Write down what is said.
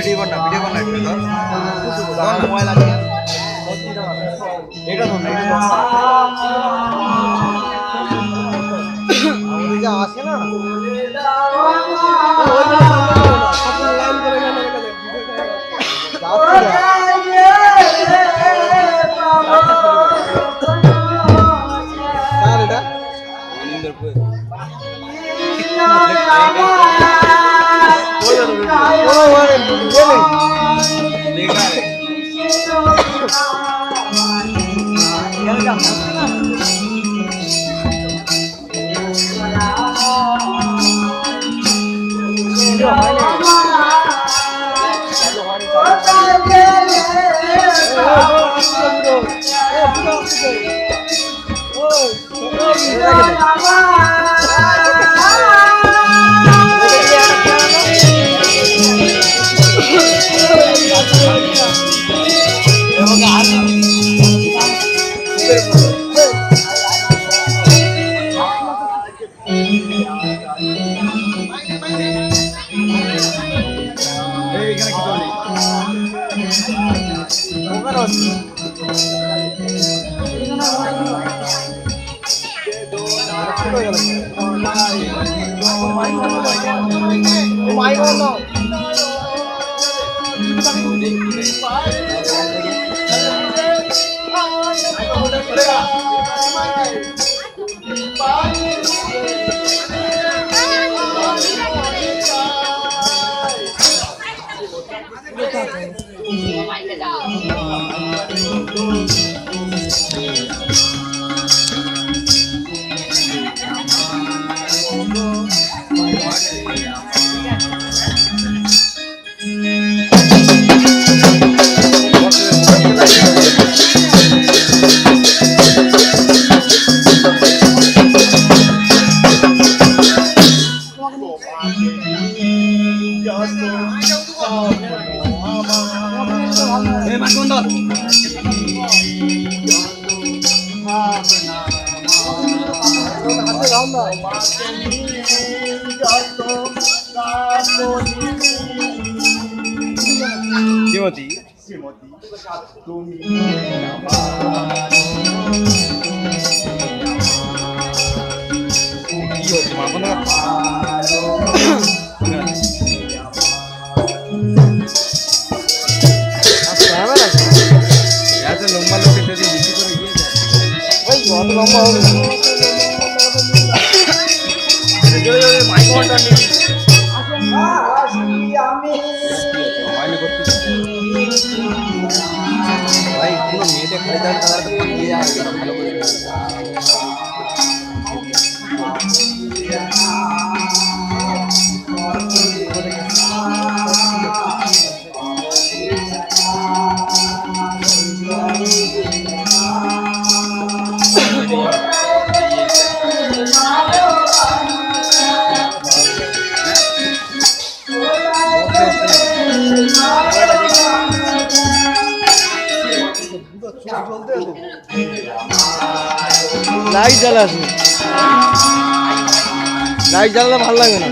video কর না একটু ধর মোবাইল আছে এটা ধর না যা আসে না শ্রীমতী তুমি কি হচ্ছে মা কোনো এত লম্বা লোক যদি বেশি করে গিয়ে যায় ওই কত লম্বা হবে জোরে জোরে মাইক অনটা নিয়ে ভাই কোনো মেয়েতে খাই দেন তারা তো গিয়ে আসবে ভালো করে লাইট জ্বালাস লাইট জ্বালালে ভালো লাগে না